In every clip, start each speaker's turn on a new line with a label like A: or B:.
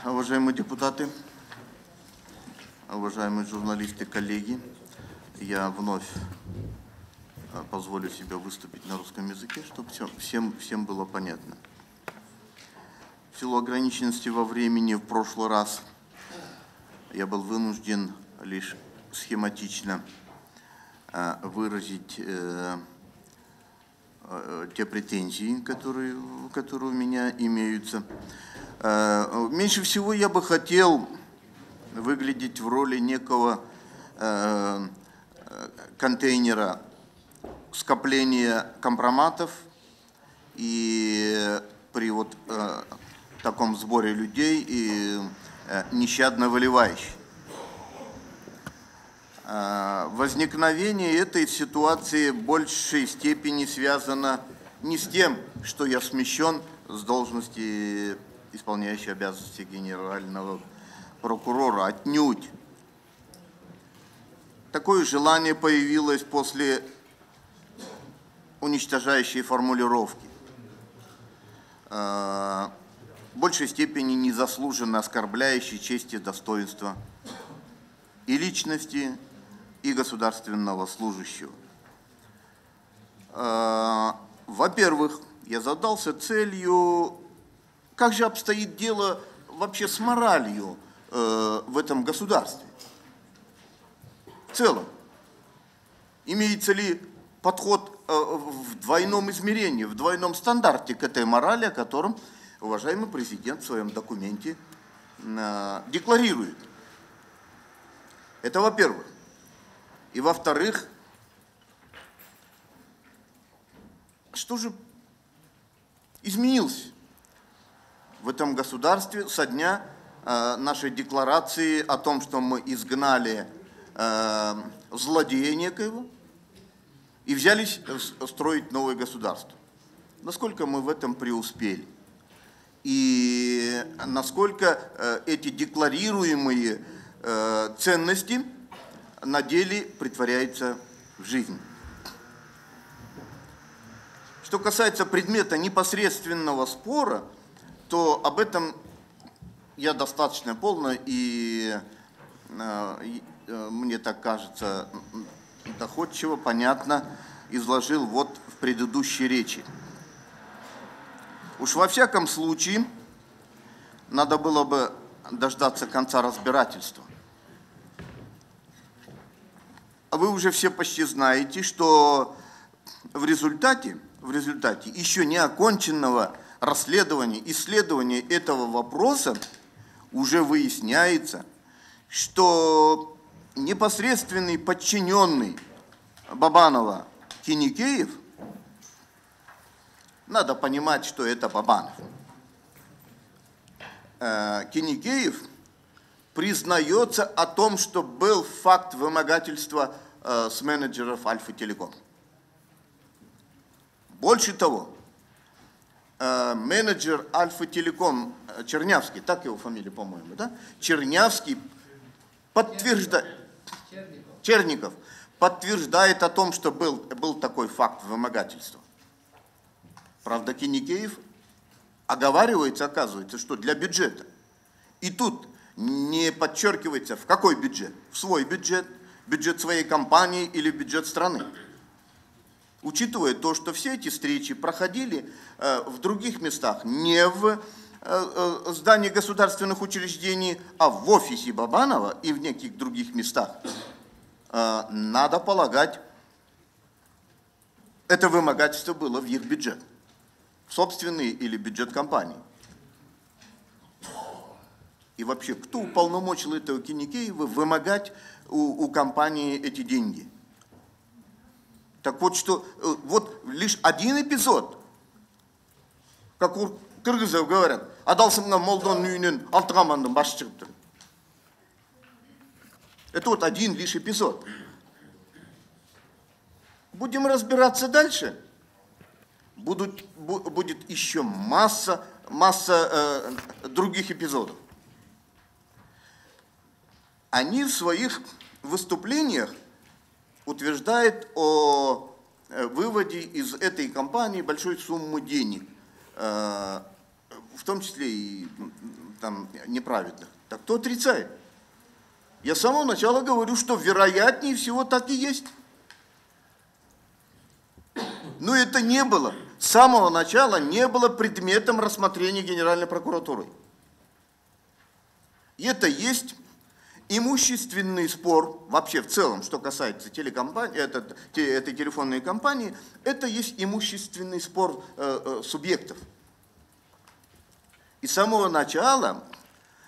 A: Уважаемые депутаты, уважаемые журналисты, коллеги, я вновь позволю себе выступить на русском языке, чтобы всем было понятно. В силу ограниченности во времени в прошлый раз я был вынужден лишь схематично выразить те претензии, которые у меня имеются. Меньше всего я бы хотел выглядеть в роли некого контейнера скопления компроматов и при таком сборе людей и нещадно выливающих. Возникновение этой ситуации в большей степени связано не с тем, что я смещен с должности исполняющей обязанности генерального прокурора, отнюдь. Такое желание появилось после уничтожающей формулировки, в большей степени незаслуженно оскорбляющей честь и достоинство и личности, и государственного служащего. Во-первых, я задался целью, как же обстоит дело вообще с моралью в этом государстве. В целом, имеется ли подход в двойном измерении, в двойном стандарте к этой морали, о котором уважаемый президент в своем документе декларирует. Это во-первых. И во-вторых, что же изменилось в этом государстве со дня нашей декларации о том, что мы изгнали злодея некоего и взялись строить новое государство? Насколько мы в этом преуспели? И насколько эти декларируемые ценности на деле притворяются в жизнь? Что касается предмета непосредственного спора, то об этом я достаточно полно и, мне так кажется, доходчиво, понятно изложил в предыдущей речи. Уж во всяком случае, надо было бы дождаться конца разбирательства. А вы уже все почти знаете, что в результате еще не оконченного расследования, исследования этого вопроса уже выясняется, что непосредственный подчиненный Бабанова Киникеев, надо понимать, что это Бабанов, Киникеев признается о том, что был факт вымогательства с менеджеров Альфа-Телеком. Больше того, менеджер Альфа-Телеком Чернявский, так его фамилия, по-моему, да? Чернявский Черников подтверждает о том, что был такой факт вымогательства. Правда, Киникеев оговаривается, оказывается, что для бюджета. И тут не подчеркивается, в какой бюджет? В свой бюджет, бюджет своей компании или бюджет страны. Учитывая то, что все эти встречи проходили в других местах, не в здании государственных учреждений, а в офисе Бабанова и в неких других местах, надо полагать, это вымогательство было в их бюджет, в собственный или бюджет компании. И вообще, кто уполномочил этого Киникеева вымогать у компании эти деньги? Так вот, что вот лишь один эпизод, как у кыргызов говорят, адалсыңнан молдон үйінен алтығамандың башы шығып тұр. Это вот один лишь эпизод. Будем разбираться дальше. Будет еще масса других эпизодов. Они в своих выступлениях утверждают о выводе из этой компании большой суммы денег. в том числе и там, неправедных. Так кто отрицает? Я с самого начала говорю, что вероятнее всего так и есть. Но это не было, с самого начала не было предметом рассмотрения Генеральной прокуратурой. И это есть имущественный спор, вообще в целом, что касается телекомпании, этой телефонной компании, это есть имущественный спор субъектов. И с самого начала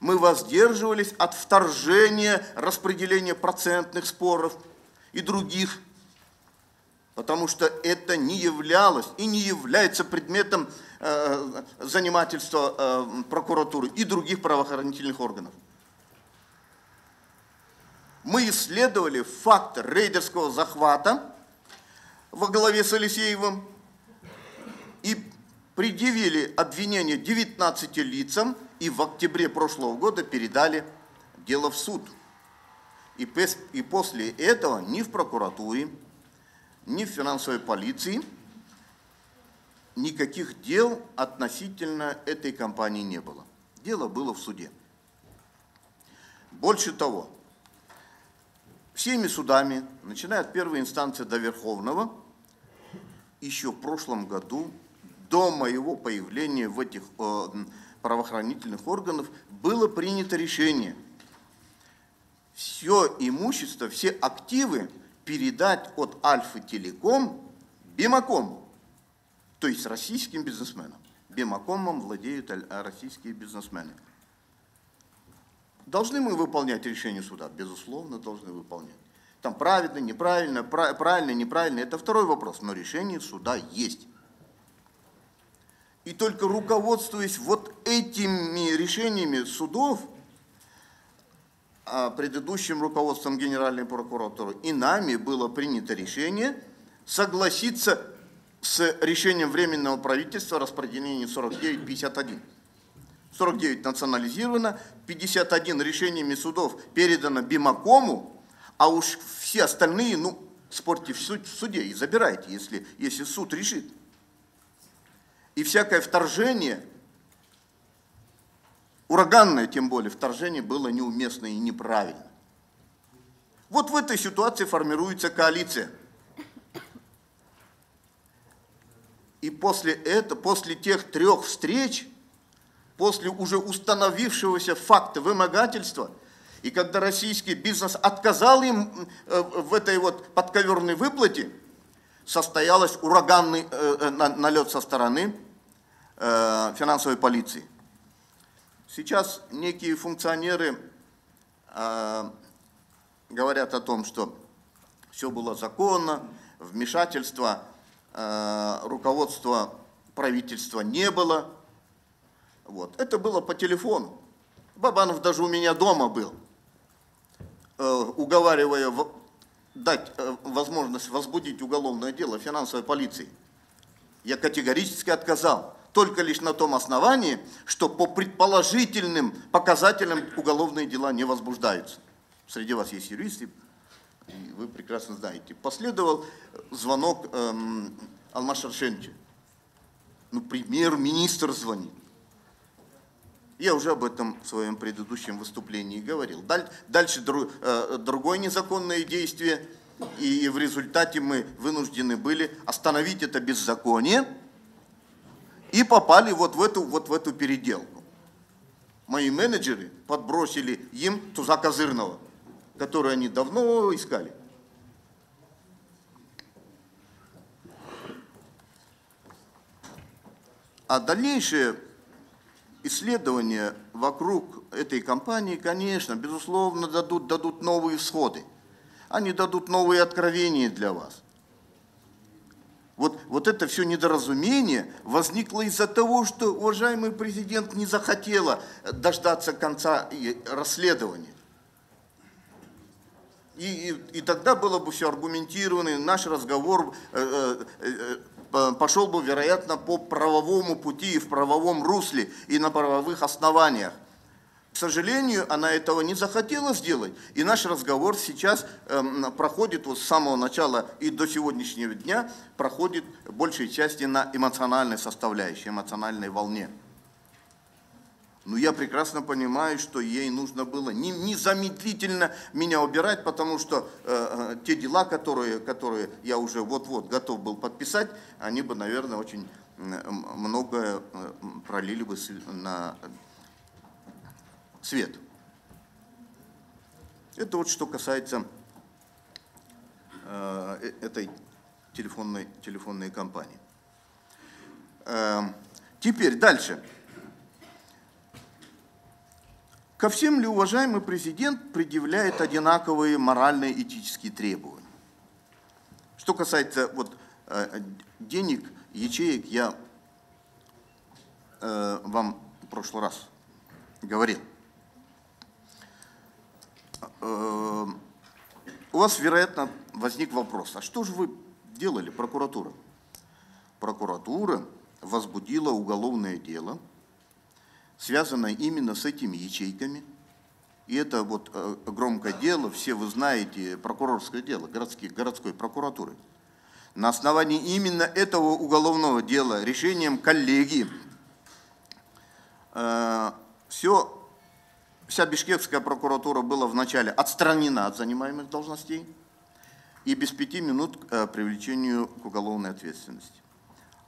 A: мы воздерживались от вторжения, распределения процентных споров и других, потому что это не являлось и не является предметом занимательства прокуратуры и других правоохранительных органов. Мы исследовали факт рейдерского захвата во главе с Алексеевым и предъявили обвинение 19 лицам и в октябре прошлого года передали дело в суд. И после этого ни в прокуратуре, ни в финансовой полиции никаких дел относительно этой компании не было. Дело было в суде. Больше того, всеми судами, начиная от первой инстанции до Верховного, еще в прошлом году, до моего появления в этих правоохранительных органах, было принято решение все имущество, все активы передать от Альфа Телеком Бимакому, то есть российским бизнесменам. Бимакомом владеют российские бизнесмены. Должны мы выполнять решение суда? Безусловно, должны выполнять. Там правильно, неправильно, правильно, неправильно, это второй вопрос, но решение суда есть. И только руководствуясь вот этими решениями судов, предыдущим руководством Генеральной прокуратуры и нами было принято решение согласиться с решением Временного правительства о распределении 49-51. 49 национализировано, 51 решениями судов передано Бимакому, а уж все остальные, ну, спорьте в суде и забирайте, если суд решит. И всякое вторжение, ураганное тем более, вторжение было неуместно и неправильно. Вот в этой ситуации формируется коалиция. И после тех 3 встреч, после уже установившегося факта вымогательства, и когда российский бизнес отказал им в этой вот подковерной выплате, состоялась ураганный налет со стороны финансовой полиции. Сейчас некие функционеры говорят о том, что все было законно, вмешательства руководства правительства не было. Вот. Это было по телефону. Бабанов даже у меня дома был, уговаривая дать возможность возбудить уголовное дело финансовой полиции. Я категорически отказал, только лишь на том основании, что по предположительным показателям уголовные дела не возбуждаются. Среди вас есть юристы, и вы прекрасно знаете. Последовал звонок Алмаз Шаршенча. Ну, премьер-министр звонит. Я уже об этом в своем предыдущем выступлении говорил. Дальше другое незаконное действие, и в результате мы вынуждены были остановить это беззаконие и попали вот в эту переделку. Мои менеджеры подбросили им туза козырного, который они давно искали. А дальнейшее исследования вокруг этой компании, конечно, безусловно, дадут новые всходы. Они дадут новые откровения для вас. Вот это все недоразумение возникло из-за того, что уважаемый президент не захотела дождаться конца расследования. И тогда было бы все аргументировано, и наш разговор пошел бы, вероятно, по правовому пути и в правовом русле, и на правовых основаниях. К сожалению, она этого не захотела сделать, и наш разговор сейчас проходит вот с самого начала и до сегодняшнего дня, проходит в большей части на эмоциональной составляющей, эмоциональной волне. Но я прекрасно понимаю, что ей нужно было незамедлительно меня убирать, потому что те дела, которые я уже вот-вот готов был подписать, они бы, наверное, очень многое пролили бы на свет. Это вот что касается этой телефонной компании. Теперь дальше. Ко всем ли уважаемый президент предъявляет одинаковые моральные и этические требования? Что касается вот, денег, ячеек, я вам в прошлый раз говорил. У вас, вероятно, возник вопрос, а что же вы делали, прокуратура? Прокуратура возбудила уголовное дело, связанное именно с этими ячейками. И это вот громкое дело, все вы знаете, прокурорское дело городской прокуратуры. На основании именно этого уголовного дела, решением коллегии, вся бишкекская прокуратура была вначале отстранена от занимаемых должностей и без 5 минут к привлечению к уголовной ответственности.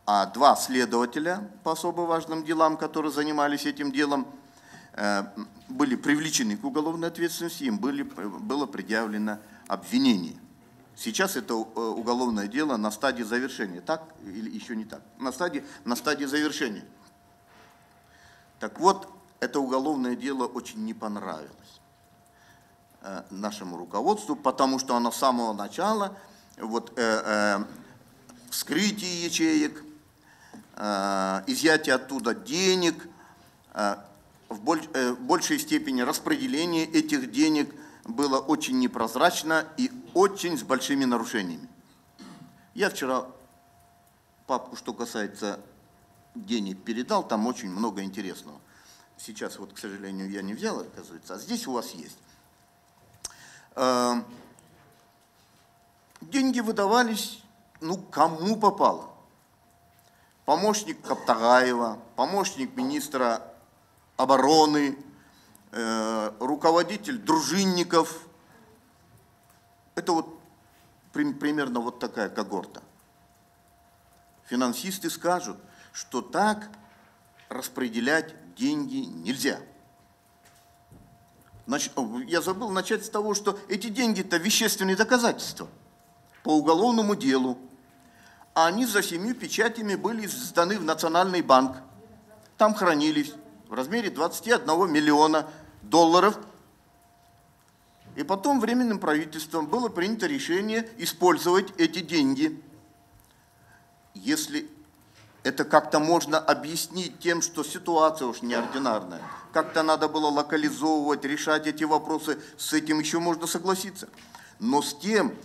A: А 2 следователя по особо важным делам, которые занимались этим делом, были привлечены к уголовной ответственности, им было предъявлено обвинение. Сейчас это уголовное дело на стадии завершения. Так или еще не так? На стадии завершения. Так вот, это уголовное дело очень не понравилось нашему руководству, потому что оно с самого начала, вот, вскрытие ячеек, изъятие оттуда денег, в большей степени распределение этих денег было очень непрозрачно и очень с большими нарушениями. Я вчера папку, что касается денег, передал, там очень много интересного. Сейчас вот, к сожалению, я не взял, оказывается, а здесь у вас есть. Деньги выдавались, ну, кому попало. Помощник Каптагаева, помощник министра обороны, руководитель дружинников. Это вот примерно вот такая когорта. Финансисты скажут, что так распределять деньги нельзя. Значит, я забыл начать с того, что эти деньги-то вещественные доказательства по уголовному делу. А они за 7 печатями были сданы в Национальный банк. Там хранились в размере 21 миллиона долларов. И потом Временным правительством было принято решение использовать эти деньги. Если это как-то можно объяснить тем, что ситуация уж неординарная, как-то надо было локализовывать, решать эти вопросы, с этим еще можно согласиться. Но с тем,